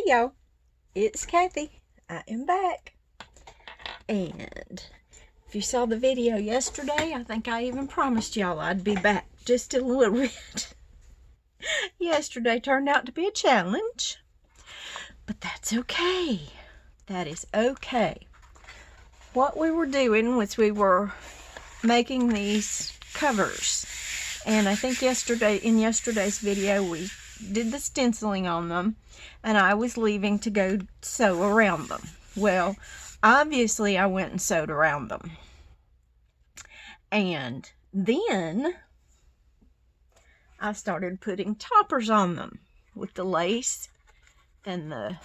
Hey y'all, it's Kathy. I am back. And if you saw the video yesterday, I think I even promised y'all I'd be back just a little bit. Yesterday turned out to be a challenge, but that's okay. That is okay. What we were doing was we were making these covers. And I think in yesterday's video, we did the stenciling on them, and I was leaving to go sew around them. Well, obviously I went and sewed around them. And then I started putting toppers on them with the lace and the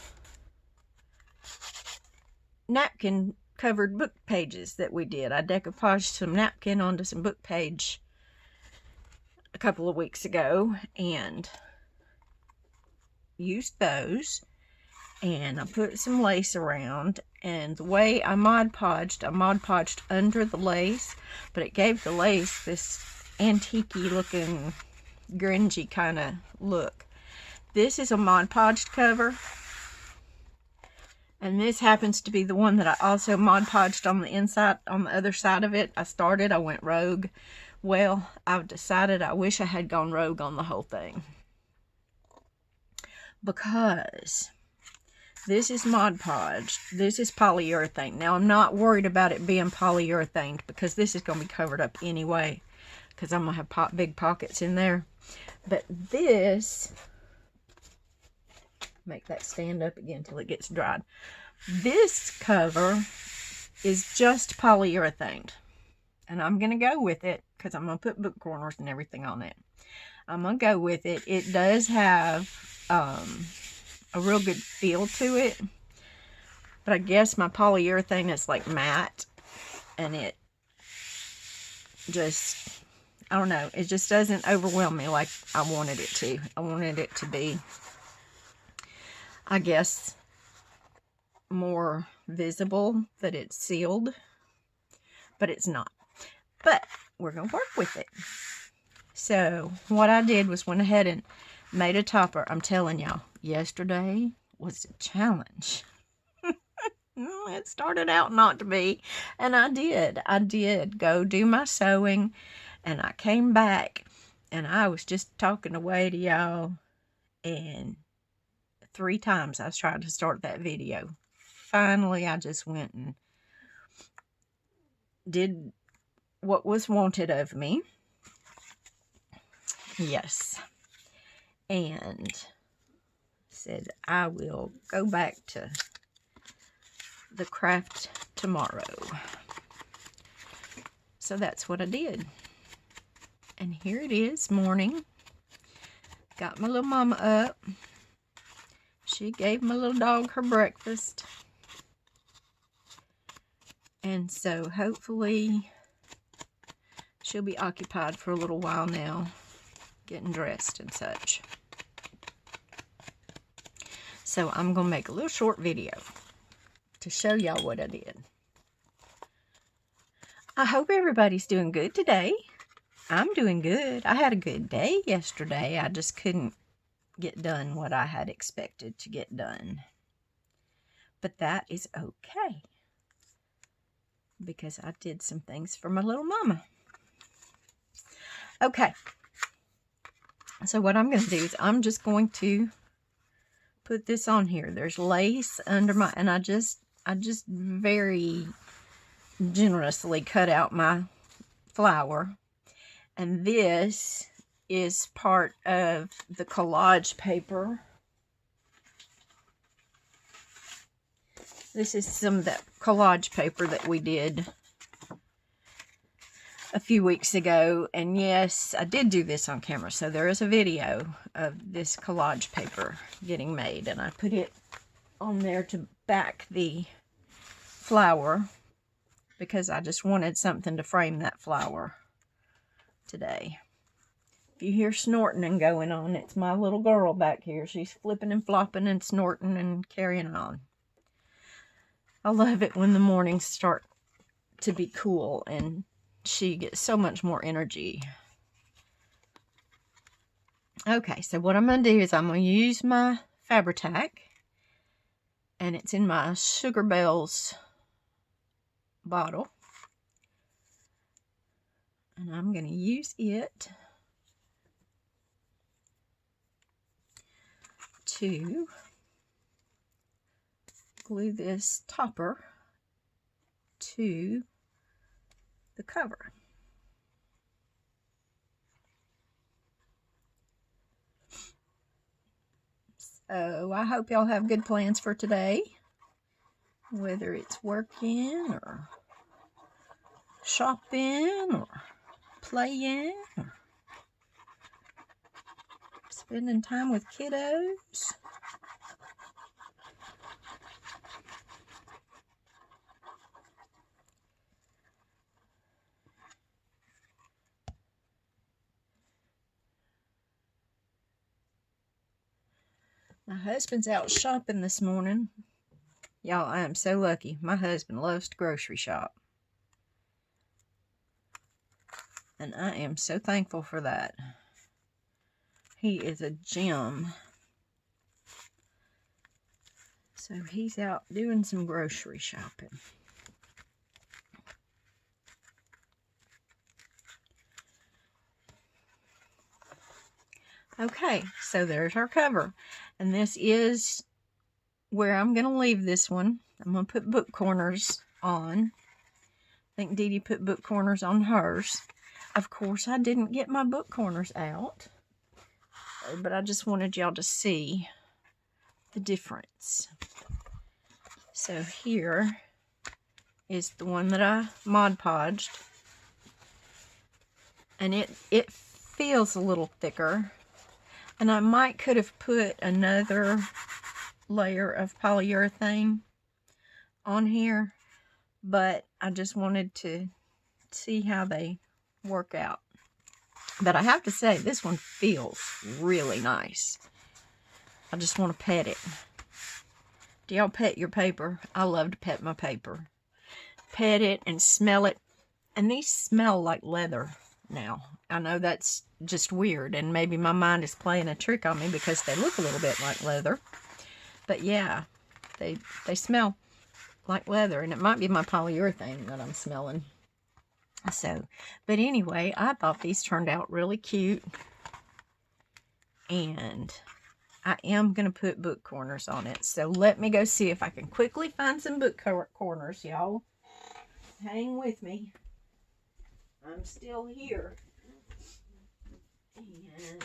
napkin covered book pages that we did. I decoupaged some napkin onto some book page a couple of weeks ago and used those, and I put some lace around, and the way I Mod Podged under the lace, but it gave the lace this antique-y looking grungy kind of look. This is a Mod Podged cover, and this happens to be the one that I also Mod Podged on the inside, on the other side of it. I went rogue. Well, I've decided I wish I had gone rogue on the whole thing, because this is Mod Podged. This is polyurethane. Now, I'm not worried about it being polyurethane because this is going to be covered up anyway, because I'm going to have big pockets in there. But this, make that stand up again till it gets dried. This cover is just polyurethane, and I'm going to go with it because I'm going to put book corners and everything on it. I'm going to go with it. It does have a real good feel to it, but I guess my polyurethane is like matte, and it just, I don't know, it just doesn't overwhelm me like I wanted it to. I wanted it to be, I guess, more visible that it's sealed, but it's not. But we're going to work with it. So what I did was went ahead and made a topper. I'm telling y'all, yesterday was a challenge. It started out not to be, and I did go do my sewing, and I came back, and I was just talking away to y'all, and 3 times I was trying to start that video. Finally, I just went and did what was wanted of me. Yes. And said I will go back to the craft tomorrow. So that's what I did. And here it is, morning. Got my little mama up. She gave my little dog her breakfast. And so hopefully she'll be occupied for a little while now, getting dressed and such. So I'm going to make a little short video to show y'all what I did. I hope everybody's doing good today. I'm doing good. I had a good day yesterday. I just couldn't get done what I had expected to get done. But that is okay, because I did some things for my little mama. Okay. So what I'm going to do is I'm just going to put this on here. There's lace under my, and I just very generously cut out my flower. And this is part of the collage paper. This is some of that collage paper that we did a few weeks ago, and yes, I did do this on camera, so there is a video of this collage paper getting made, and I put it on there to back the flower because I just wanted something to frame that flower today. If you hear snorting and going on, it's my little girl back here. She's flipping and flopping and snorting and carrying on. I love it when the mornings start to be cool and she gets so much more energy. Okay, so what I'm going to do is I'm going to use my Fabri-Tac And it's in my Sugar Bells bottle. And I'm going to use it to glue this topper to the cover. So I hope y'all have good plans for today, whether it's working or shopping or playing or spending time with kiddos. My husband's out shopping this morning. Y'all, I am so lucky. My husband loves to grocery shop. And I am so thankful for that. He is a gem. So he's out doing some grocery shopping. Okay, so there's our cover. And this is where I'm going to leave this one. I'm going to put book corners on. I think Dee Dee put book corners on hers. Of course, I didn't get my book corners out. But I just wanted y'all to see the difference. So here is the one that I Mod Podged. And it feels a little thicker. And I might could have put another layer of polyurethane on here, but I just wanted to see how they work out. But I have to say, this one feels really nice. I just want to pet it. Do y'all pet your paper? I love to pet my paper. Pet it and smell it. And these smell like leather now. I know that's just weird, and maybe my mind is playing a trick on me because they look a little bit like leather. But yeah, they smell like leather, and it might be my polyurethane that I'm smelling. So, but anyway, I thought these turned out really cute, and I am going to put book corners on it. So let me go see if I can quickly find some book corners, y'all. Hang with me. I'm still here. And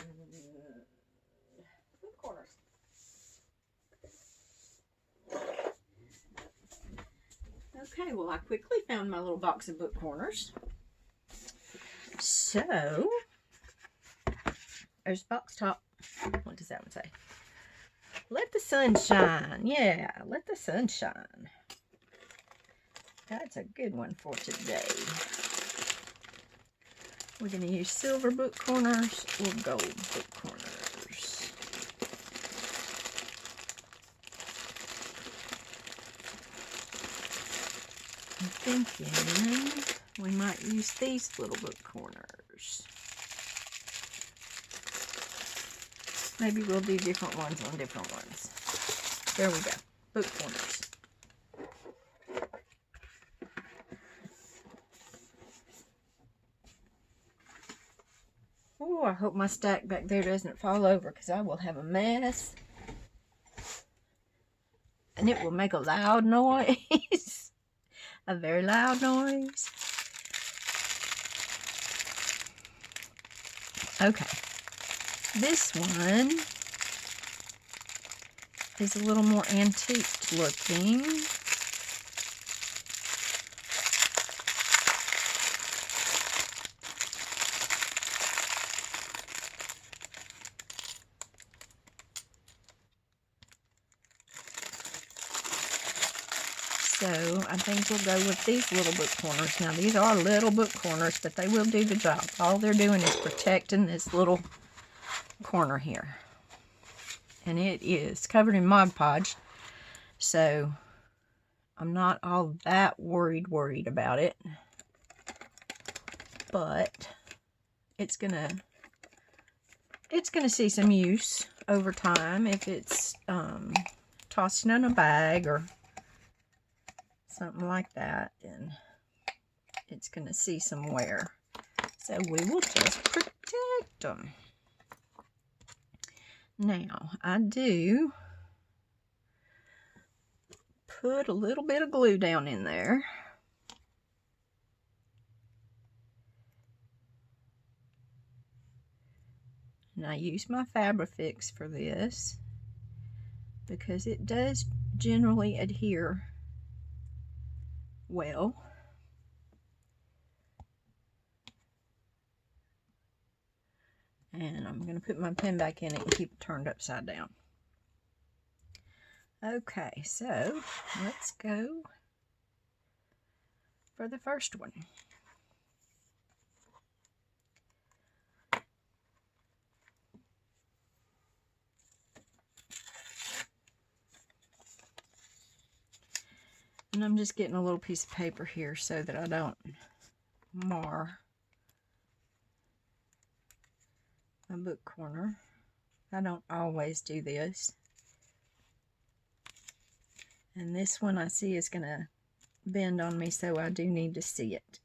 book corners. Okay, well, I quickly found my little box of book corners. So, there's box top. What does that one say? Let the sun shine. Yeah, let the sun shine. That's a good one for today. We're going to use silver book corners or gold book corners. I'm thinking we might use these little book corners. Maybe we'll do different ones on different ones. There we go. Book corners. Oh, I hope my stack back there doesn't fall over, because I will have a mess. And it will make a loud noise. A very loud noise. Okay. This one is a little more antique looking. So I think we'll go with these little book corners. Now these are little book corners, but they will do the job. All they're doing is protecting this little corner here. And it is covered in Mod Podge. So I'm not all that worried about it. But it's gonna see some use over time if it's tossed it in a bag or something like that, then it's going to see some wear. So we will just protect them. Now, I do put a little bit of glue down in there. And I use my Fabrifix for this because it does generally adhere well. And I'm going to put my pen back in it and keep it turned upside down. Okay, so let's go for the first one. And I'm just getting a little piece of paper here so that I don't mar my book corner. I don't always do this. And this one I see is going to bend on me, so I do need to see it.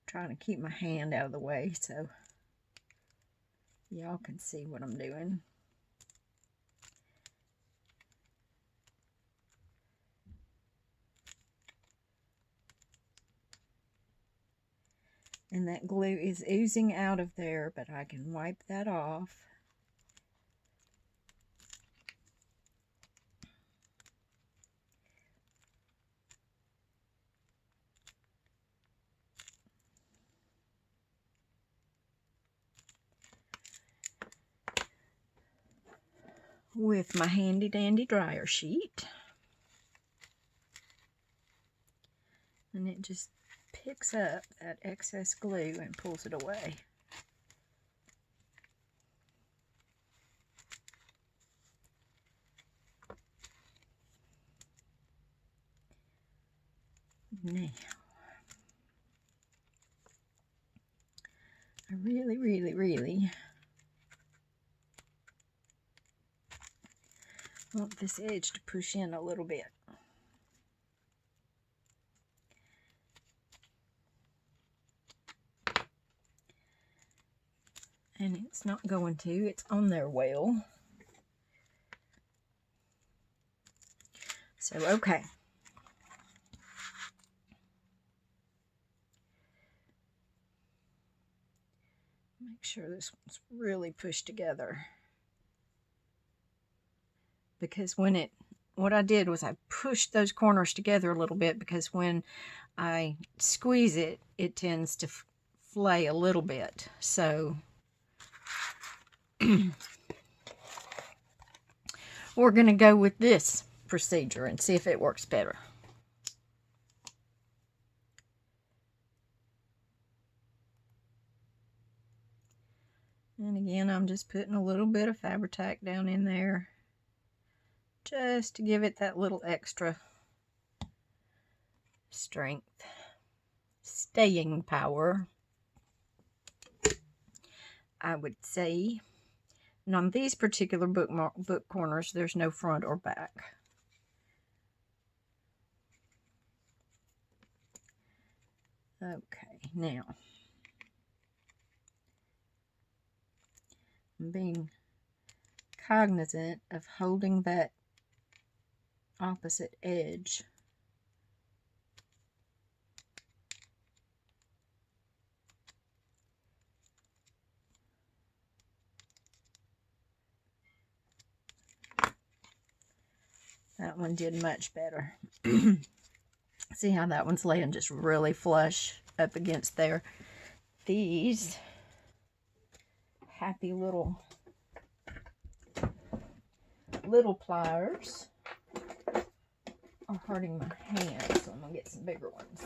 Trying to keep my hand out of the way so y'all can see what I'm doing. And that glue is oozing out of there, but I can wipe that off. With my handy dandy dryer sheet. And it just picks up that excess glue and pulls it away. Now, I really want this edge to push in a little bit. And it's not going to, it's on there well. So, okay. Make sure this one's really pushed together. Because what I did was I pushed those corners together a little bit, because when I squeeze it, it tends to flay a little bit. So we're going to go with this procedure and see if it works better. And again, I'm just putting a little bit of Fabri-Tac down in there, just to give it that little extra strength, staying power, I would say. And on these particular book corners, there's no front or back. Okay, now I'm being cognizant of holding that opposite edge. That one did much better. See how that one's laying just really flush up against there. These happy little pliers are hurting my hands, so I'm going to get some bigger ones.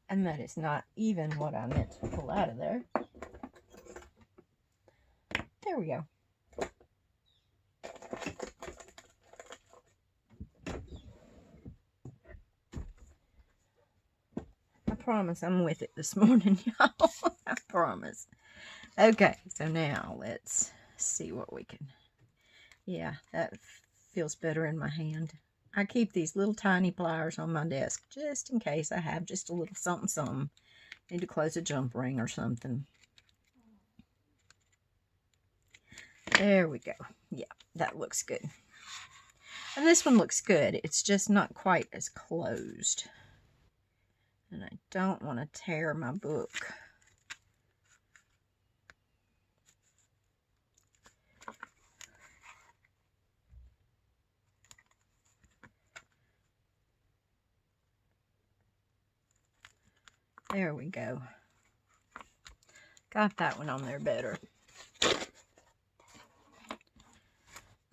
And that is not even what I meant to pull out of there. There we go. I promise I'm with it this morning, y'all. I promise. Okay, so now let's see what we can... Yeah, that feels better in my hand. I keep these little tiny pliers on my desk just in case I have just a little something, something. Need to close a jump ring or something. There we go. Yeah, that looks good. And this one looks good. It's just not quite as closed. And I don't want to tear my book. There we go. Got that one on there better.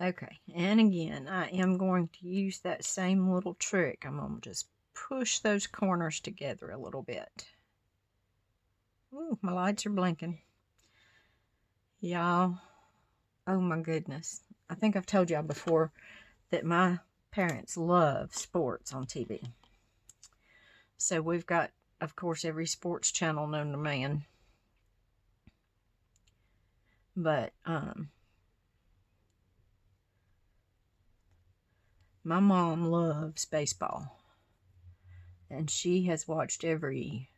Okay, and again, I am going to use that same little trick. I'm going to just push those corners together a little bit. Ooh, my lights are blinking. Y'all, oh my goodness. I think I've told y'all before that my parents love sports on TV. So we've got, of course, every sports channel known to man. But, my mom loves baseball, and she has watched every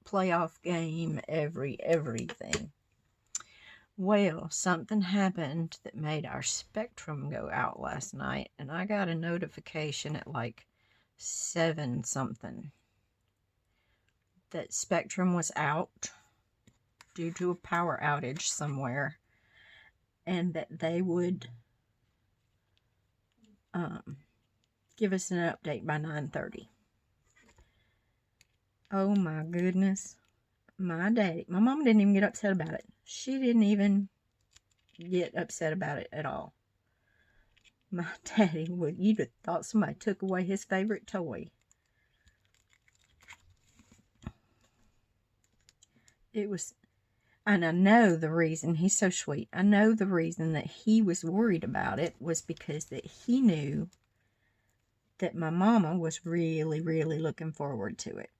playoff game, everything. Well, something happened that made our Spectrum go out last night, and I got a notification at like 7 something that Spectrum was out due to a power outage somewhere, and that they would give us an update by 9:30. Oh my goodness. My mom didn't even get upset about it. She didn't even get upset about it at all. My daddy you'd have thought somebody took away his favorite toy. It was, and I know the reason, he's so sweet. I know the reason that he was worried about it was because that he knew that my mama was really, really looking forward to it.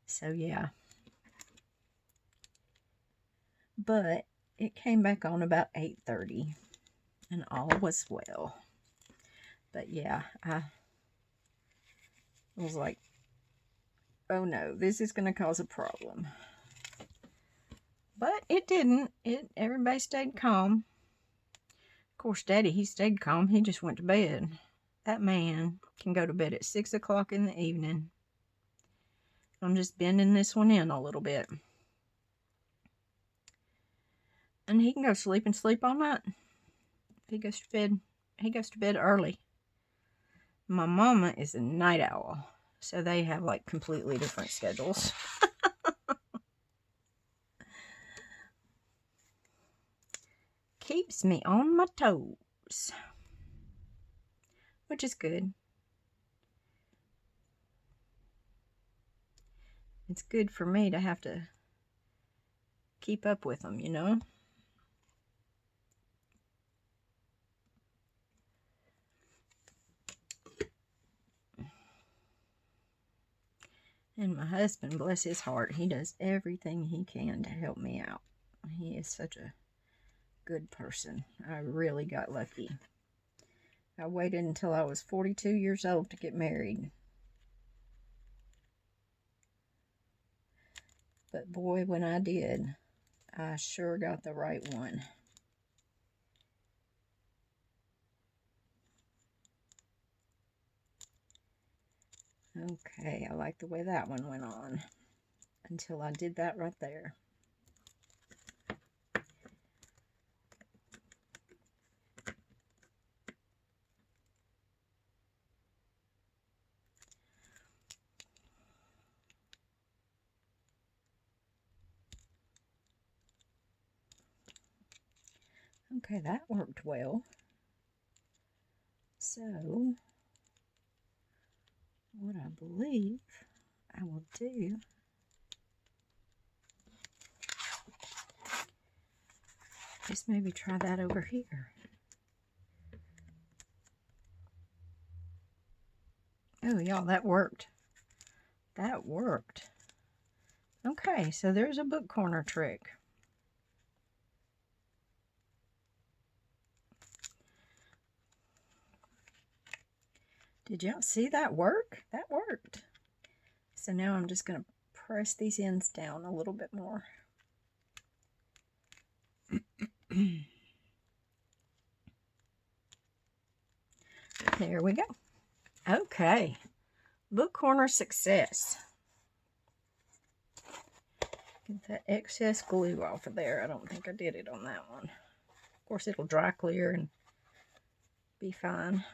So, yeah. But it came back on about 8:30, and all was well. But, yeah, I was like, oh no, this is going to cause a problem. But it didn't. Everybody stayed calm. Of course, Daddy, he stayed calm. He just went to bed. That man can go to bed at 6 o'clock in the evening. I'm just bending this one in a little bit. And he can go sleep and sleep all night. If he goes to bed early. My mama is a night owl. So they have like completely different schedules. Keeps me on my toes. Which is good. It's good for me to have to keep up with them, you know? And my husband, bless his heart, he does everything he can to help me out. He is such a good person. I really got lucky. I waited until I was 42 years old to get married. But boy, when I did, I sure got the right one. Okay, I like the way that one went on. Until I did that right there. Okay, that worked well. So, what I believe I will do Just maybe try that over here. Oh, y'all, that worked. That worked. Okay, so there's a book corner trick. Did y'all see that work? That worked. So now I'm just going to press these ends down a little bit more. There we go. Okay. Book corner success. Get that excess glue off of there. I don't think I did it on that one. Of course, it'll dry clear and be fine.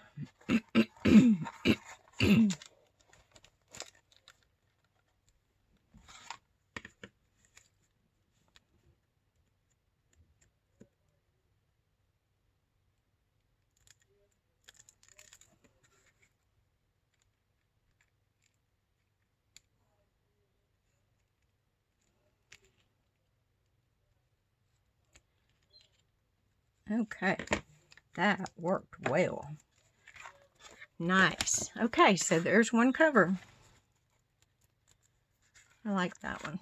Okay, that worked well. Nice. Okay, so there's one cover. I like that one.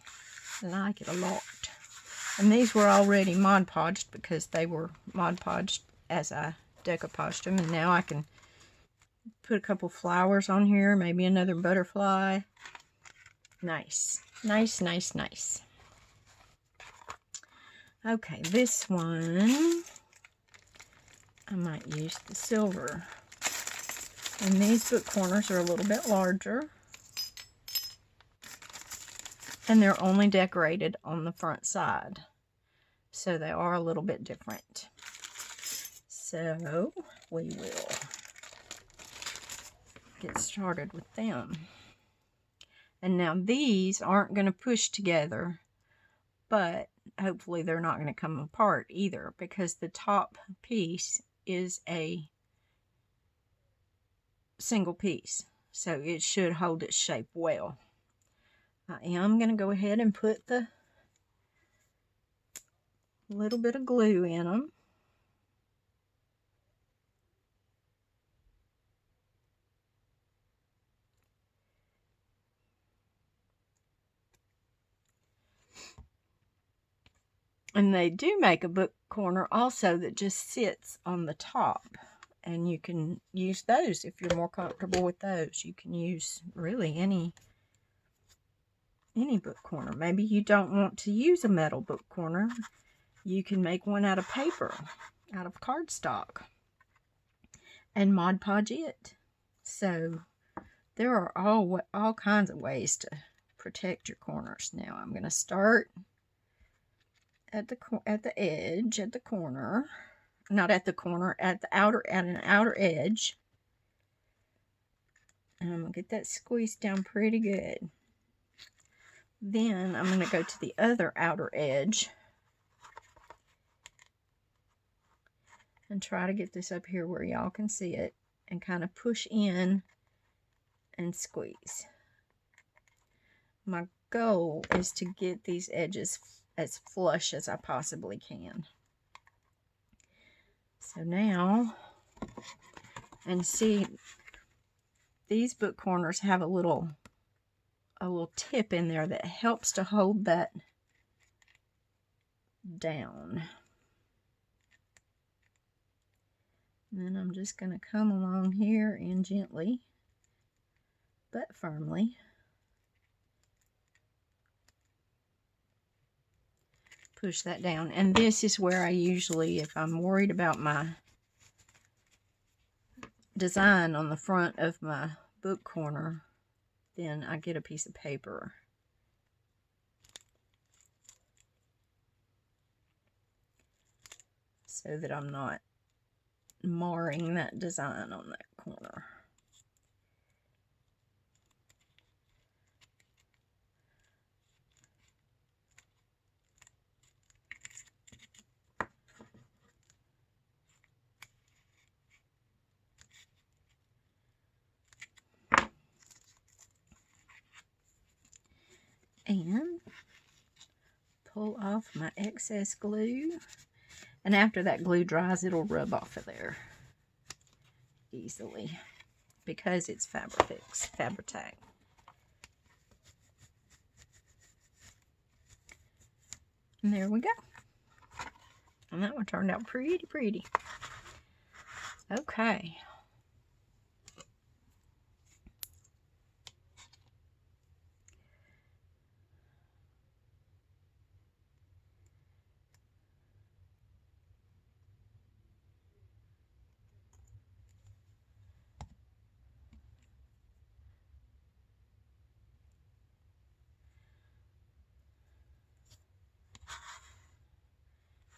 I like it a lot. And these were already Mod Podged because they were Mod Podged as I decoupaged them. And now I can put a couple flowers on here, maybe another butterfly. Nice. Nice, nice, nice. Okay, this one, I might use the silver. And these book corners are a little bit larger. And they're only decorated on the front side. So they are a little bit different. So we will get started with them. And now these aren't going to push together, but hopefully they're not going to come apart either, because the top piece is a single piece. So it should hold its shape well. I am going to go ahead and put the little bit of glue in them. And they do make a book corner also that just sits on the top. And you can use those if you're more comfortable with those. You can use really any book corner. Maybe you don't want to use a metal book corner. You can make one out of paper, out of cardstock, and Mod Podge it. So there are all kinds of ways to protect your corners. Now I'm going to start at the edge, at the corner, not at the corner, at an outer edge. And I'm going to get that squeezed down pretty good. Then I'm going to go to the other outer edge and try to get this up here where y'all can see it and kind of push in and squeeze. My goal is to get these edges as flush as I possibly can. So now, and see, these book corners have a little tip in there that helps to hold that down. And then I'm just going to come along here and gently but firmly push that down. And this is where I usually, if I'm worried about my design on the front of my book corner, then I get a piece of paper. So that I'm not marring that design on that corner. And pull off my excess glue. And after that glue dries, it'll rub off of there easily because it's Fabri-Tac. And there we go. And that one turned out pretty pretty. Okay.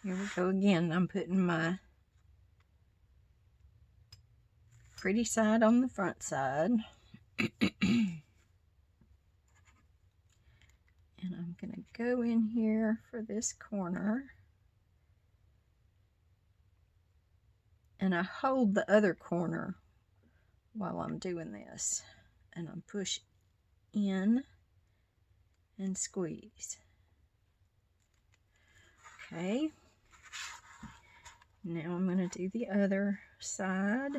Here we go again. I'm putting my pretty side on the front side. And I'm going to go in here for this corner. And I hold the other corner while I'm doing this. And I push in and squeeze. Okay. Now I'm going to do the other side.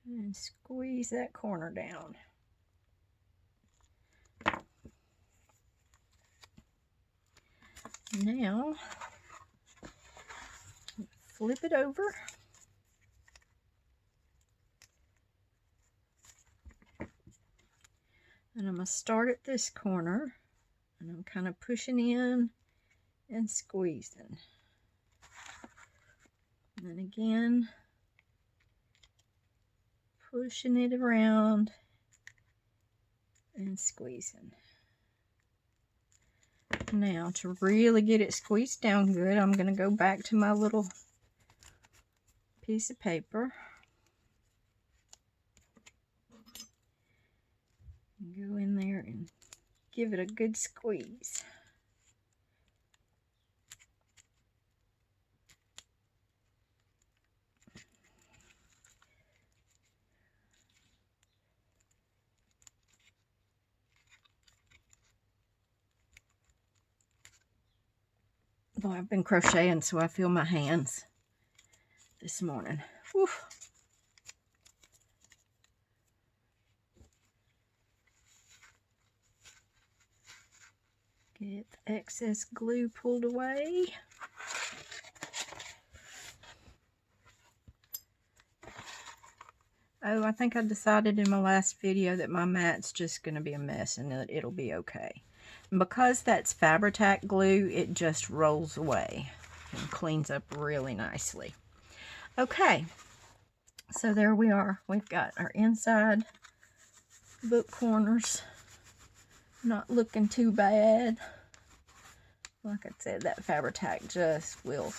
And squeeze that corner down. Now, flip it over. And I'm going to start at this corner. And I'm kind of pushing in and squeezing. And then again, pushing it around and squeezing. Now, to really get it squeezed down good, I'm going to go back to my little piece of paper. Go in there and give it a good squeeze. Boy, I've been crocheting, so I feel my hands this morning. Whew. Get the excess glue pulled away. Oh, I think I decided in my last video that my mat's just going to be a mess and that it'll be okay. And because that's Fabri-Tac glue, it just rolls away and cleans up really nicely. Okay, so there we are. We've got our inside book corners. Not looking too bad. Like I said, that Fabri-Tac just will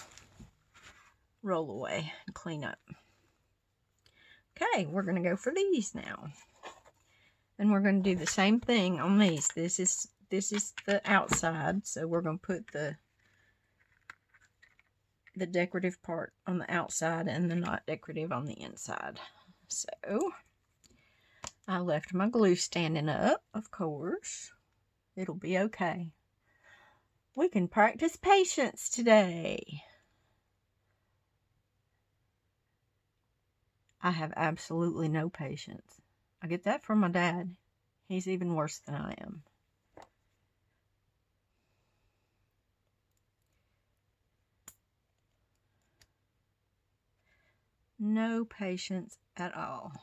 roll away and clean up. Okay, we're going to go for these now. And we're going to do the same thing on these. This is the outside, so we're going to put the decorative part on the outside and the not decorative on the inside. So, I left my glue standing up, of course. It'll be okay. We can practice patience today. I have absolutely no patience. I get that from my dad. He's even worse than I am. No patience at all.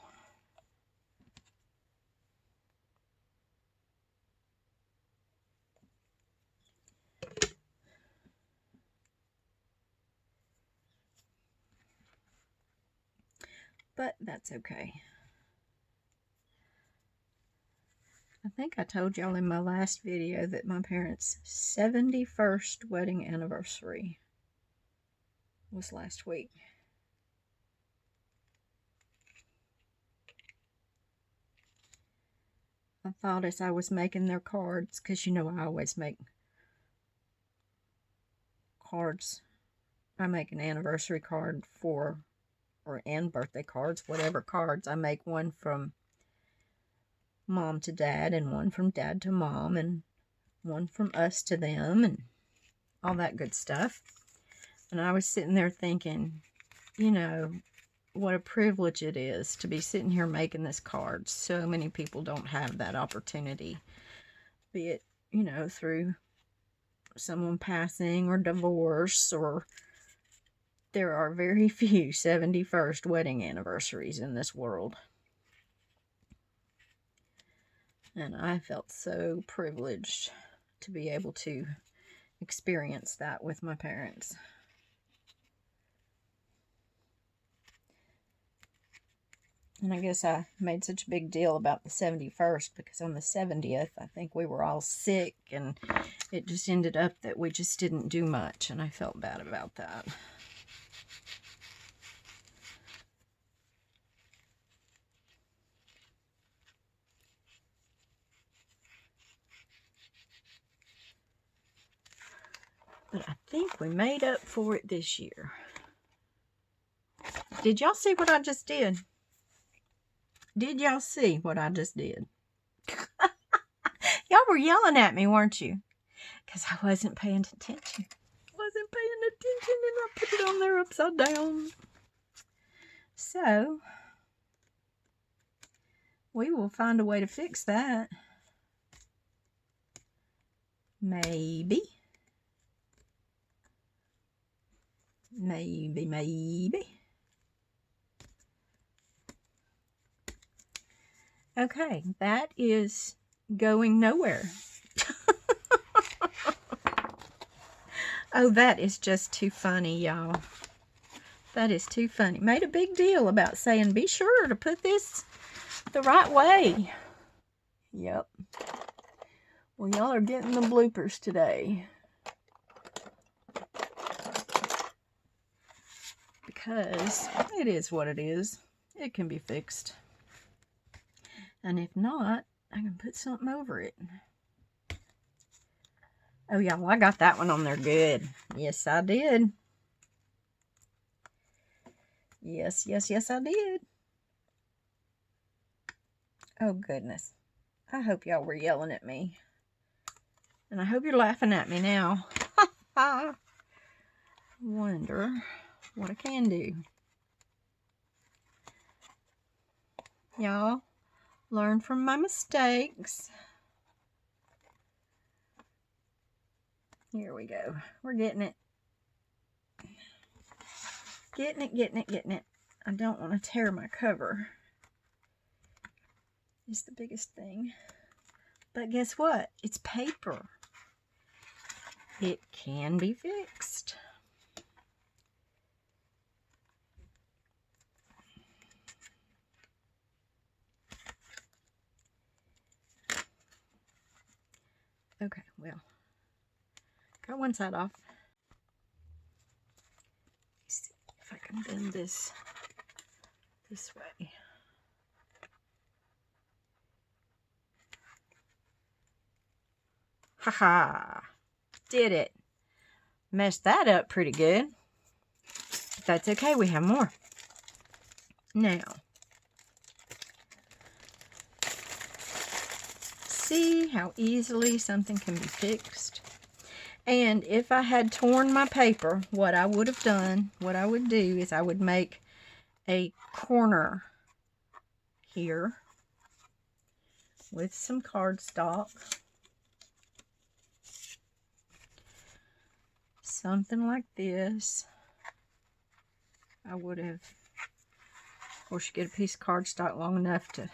But that's okay. I think I told y'all in my last video that my parents' 71st wedding anniversary was last week. I thought as I was making their cards, because you know I always make cards. I make an anniversary card and birthday cards, whatever cards. I make one from mom to dad, and one from dad to mom, and one from us to them, and all that good stuff. And I was sitting there thinking, you know, what a privilege it is to be sitting here making this card. So many people don't have that opportunity, be it, you know, through someone passing or divorce, or there are very few 71st wedding anniversaries in this world. And I felt so privileged to be able to experience that with my parents. And I guess I made such a big deal about the 71st because on the 70th, I think we were all sick, and it just ended up that we just didn't do much, and I felt bad about that. But I think we made up for it this year. Did y'all see what I just did? Did y'all see what I just did? Y'all were yelling at me, weren't you? Because I wasn't paying attention. Wasn't paying attention, and I put it on there upside down. So, we will find a way to fix that. Maybe. Maybe. Okay, that is going nowhere. Oh, that is just too funny, y'all. That is too funny. Made a big deal about saying, be sure to put this the right way. Yep. Well, y'all are getting the bloopers today. Because it is what it is. It can be fixed. And if not, I can put something over it. Oh, y'all, I got that one on there good. Yes, I did. Yes, I did. Oh, goodness. I hope y'all were yelling at me. And I hope you're laughing at me now. I wonder what I can do. Y'all, learn from my mistakes. Here we go. We're getting it. Getting it. I don't want to tear my cover. It's the biggest thing. But guess what? It's paper. It can be fixed. Okay, well, got one side off. Let's see if I can bend this way. Haha, did it. Messed that up pretty good. But that's okay, we have more. Now, see how easily something can be fixed? And if I had torn my paper, what I would have done, what I would do is I would make a corner here with some cardstock. Something like this. I would have, of course, you get a piece of cardstock long enough to,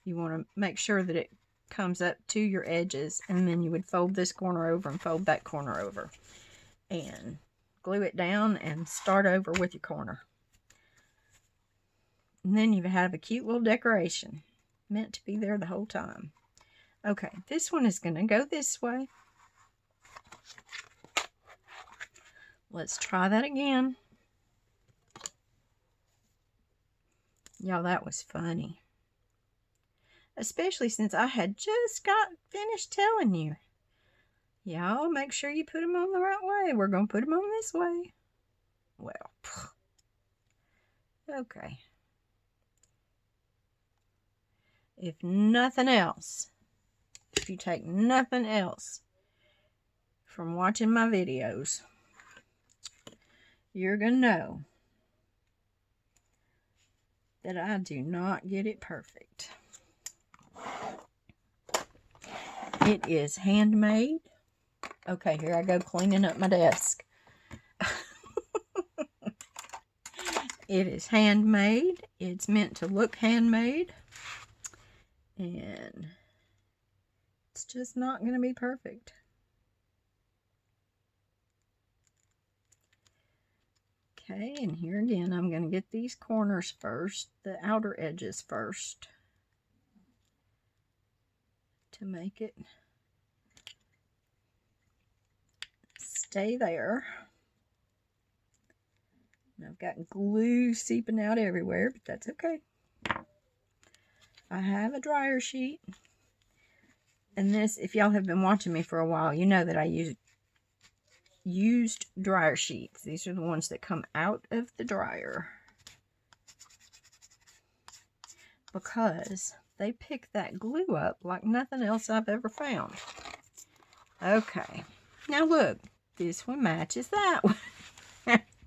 you want to make sure that it comes up to your edges, and then you would fold this corner over and fold that corner over and glue it down and start over with your corner. And then you have a cute little decoration meant to be there the whole time. Okay, this one is going to go this way. Let's try that again. Y'all, that was funny. Especially since I had just got finished telling you. Y'all, make sure you put them on the right way. We're going to put them on this way. Well, okay. if nothing else, if you take nothing else from watching my videos, you're going to know that I do not get it perfect. It is handmade. Okay, here I go cleaning up my desk. It is handmade. It's meant to look handmade. And it's just not going to be perfect. Okay, and here again, I'm going to get these corners first, the outer edges first, to make it stay there. And I've got glue seeping out everywhere, but that's okay. I have a dryer sheet. And this, if y'all have been watching me for a while, you know that I used dryer sheets. These are the ones that come out of the dryer, because they pick that glue up like nothing else I've ever found. Okay, now look, this one matches that one.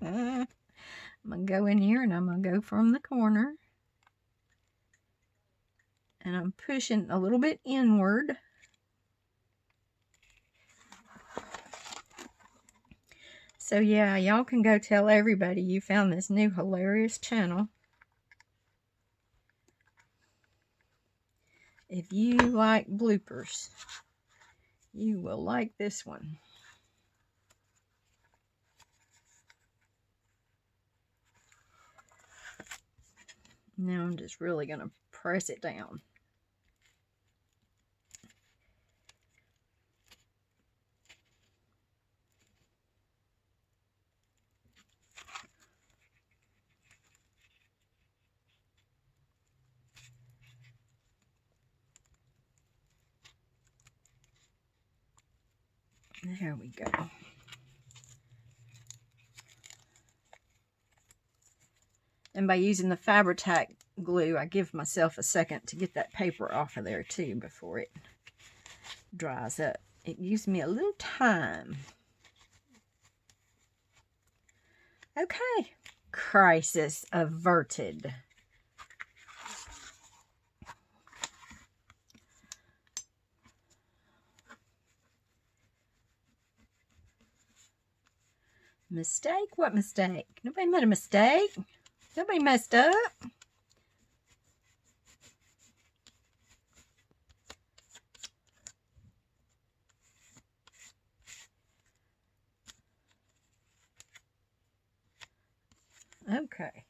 I'm going to go in here and I'm going to go from the corner. And I'm pushing a little bit inward. So yeah, y'all can go tell everybody you found this new hilarious channel. If you like bloopers, you will like this one. Now I'm just really going to press it down. There we go. And by using the Fabri-Tac glue, I give myself a second to get that paper off of there too before it dries up. It gives me a little time. Okay, crisis averted. Mistake? What mistake? Nobody made a mistake. Nobody messed up. Okay.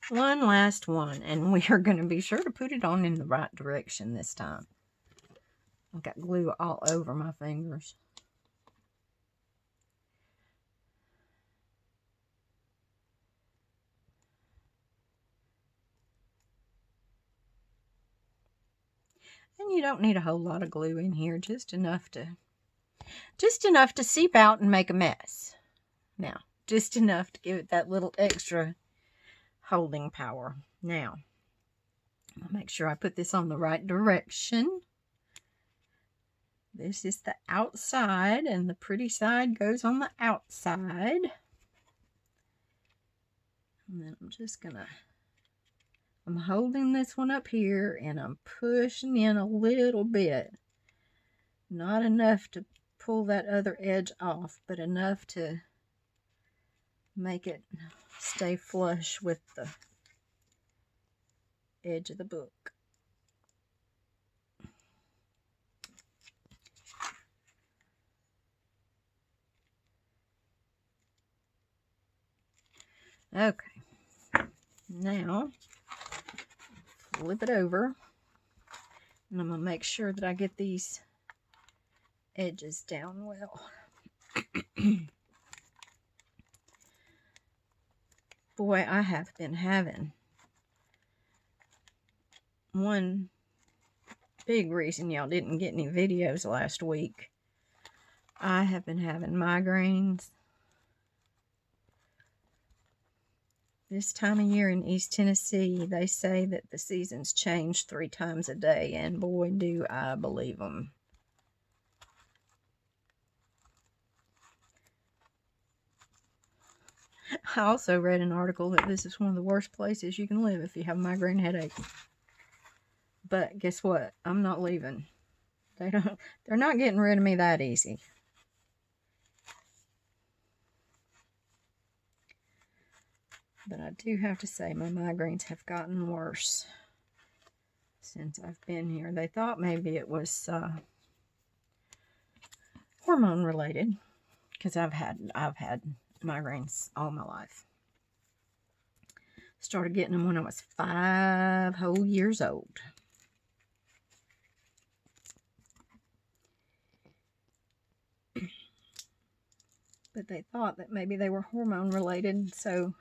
One last one, and we are going to be sure to put it on in the right direction this time. I've got glue all over my fingers. And you don't need a whole lot of glue in here, just enough to seep out and make a mess. Now, just enough to give it that little extra holding power. Now, I'll make sure I put this on the right direction. This is the outside, and the pretty side goes on the outside. And then I'm just gonna, I'm holding this one up here, and I'm pushing in a little bit. Not enough to pull that other edge off, but enough to make it stay flush with the edge of the book. Okay, now flip it over, and I'm going to make sure that I get these edges down well. Boy, I have been having one big reason y'all didn't get any videos last week. I have been having migraines. This time of year in East Tennessee, they say that the seasons change 3 times a day, and boy, do I believe them. I also read an article that this is one of the worst places you can live if you have migraine headaches. But guess what? I'm not leaving. They're not getting rid of me that easy. But I do have to say, my migraines have gotten worse since I've been here. They thought maybe it was hormone related, because I've had migraines all my life. Started getting them when I was 5 whole years old. But they thought that maybe they were hormone related, so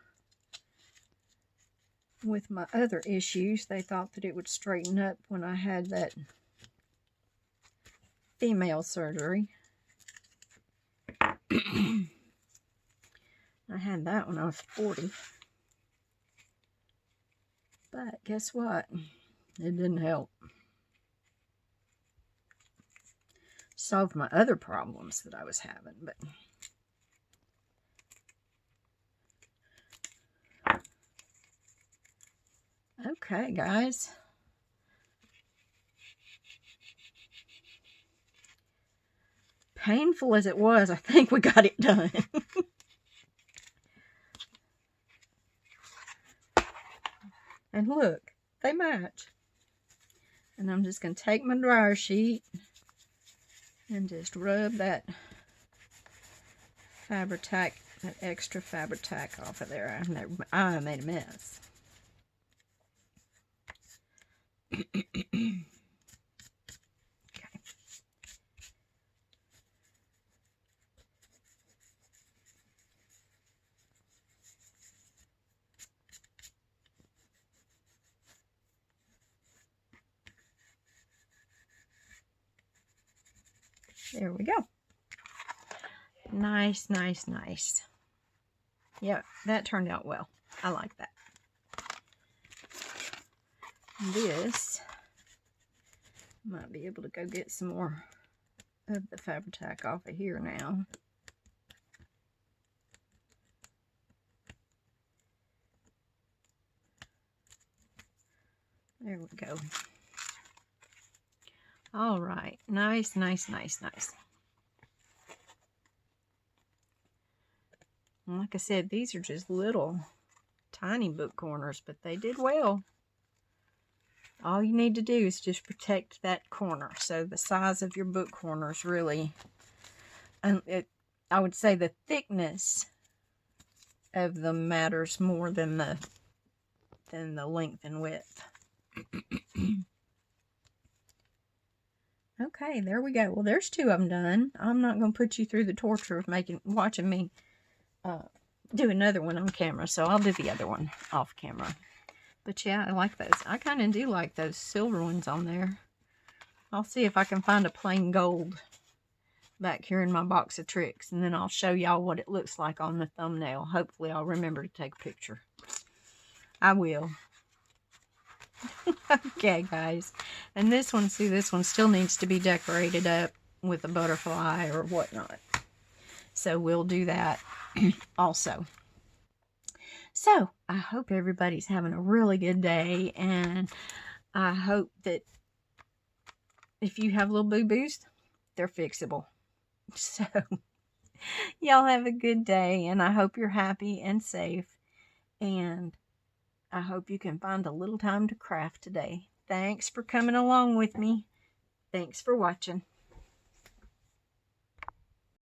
with my other issues, they thought that it would straighten up when I had that female surgery. I had that when I was 40. But guess what? It didn't help. Solved my other problems that I was having, but okay, guys. Painful as it was, I think we got it done. And look, they match. And I'm just going to take my dryer sheet and just rub that Fabri-Tac, that extra Fabri-Tac off of there. I made a mess. Okay. There we go. Nice, nice, nice. Yeah, that turned out well. I like that. This, might be able to go get some more of the Fabri-Tac off of here now. There we go. All right, nice, nice, nice, nice. And like I said, these are just little tiny book corners, but they did well. All you need to do is just protect that corner. So the size of your book corners really, I would say the thickness of them matters more than the length and width. Okay, there we go. Well, there's 2 of them done. I'm not going to put you through the torture of watching me do another one on camera, so I'll do the other one off camera. But yeah, I like those. I kind of do like those silver ones on there. I'll see if I can find a plain gold back here in my box of tricks, and then I'll show y'all what it looks like on the thumbnail. Hopefully I'll remember to take a picture. I will. Okay, guys. And this one, see, this one still needs to be decorated up with a butterfly or whatnot. So we'll do that also. So I hope everybody's having a really good day, and I hope that if you have little boo-boos, they're fixable. So y'all have a good day, and I hope you're happy and safe, and I hope you can find a little time to craft today. Thanks for coming along with me. Thanks for watching.